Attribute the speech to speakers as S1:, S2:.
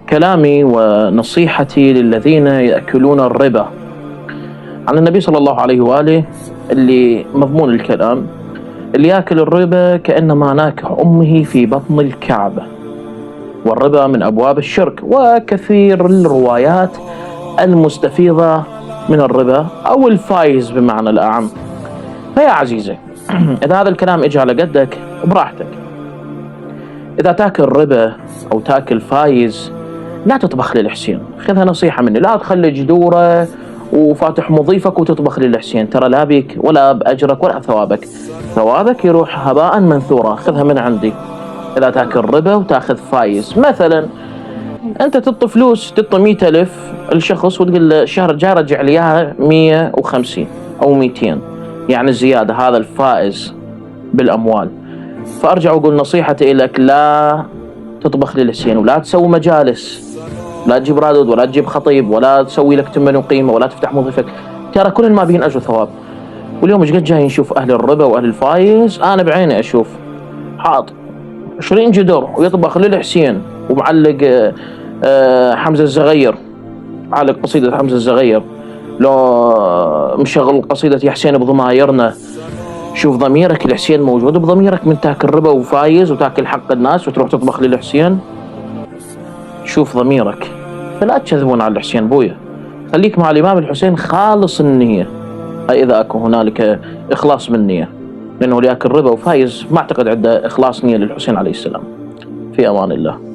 S1: كلامي ونصيحتي للذين يأكلون الربا عن النبي صلى الله عليه وآله، اللي مضمون الكلام: اللي يأكل الربا كأنما ناكح أمه في بطن الكعبة، والربا من أبواب الشرك. وكثير الروايات المستفيضة من الربا أو الفايز بمعنى الأعم. فيا عزيزي، إذا هذا الكلام إجى على قدك براحتك. إذا تاكل ربا أو تاكل فايز لا تطبخ للحسين، خذها نصيحة مني، لا تخلي جدورة وفاتح مضيفك وتطبخ للحسين، ترى لا بيك ولا بأجرك ولا ثوابك، ثوابك يروح هباء منثورا. خذها من عندي. إذا تاكل ربا وتاخذ فايز، مثلا أنت تعطي فلوس، تعطي 100,000 الشخص وتقول له الشهر الجاي رجع لي إياها 150 أو 200، يعني زيادة، هذا الفائز بالأموال. فأرجع وأقول نصيحتي لك: لا تطبخ للحسين، ولا تسوي مجالس، لا تجيب رادود ولا تجيب خطيب ولا تسوي لك تمن وقيمة ولا تفتح موظفك، ترى كل ما بين أجر ثواب. واليوم ايش قد جاي نشوف أهل الربا وأهل الفايز، أنا بعيني أشوف حاط 20 جدر ويطبخ للحسين ومعلق حمزة الزغير، علق قصيدة حمزة الزغير، لو مشغل قصيدة يا حسين بضمايرنا. شوف ضميرك، الحسين موجود بضميرك من تاكل ربا وفايز وتاكل حق الناس وتروح تطبخ للحسين؟ شوف ضميرك. فلا تكذبون على الحسين بويا، خليك مع الإمام الحسين خالص النية، أي إذا أكو هنالك إخلاص من نية، لأنه اللي ياكل ربا وفايز ما أعتقد عنده إخلاص نية للحسين عليه السلام. في أمان الله.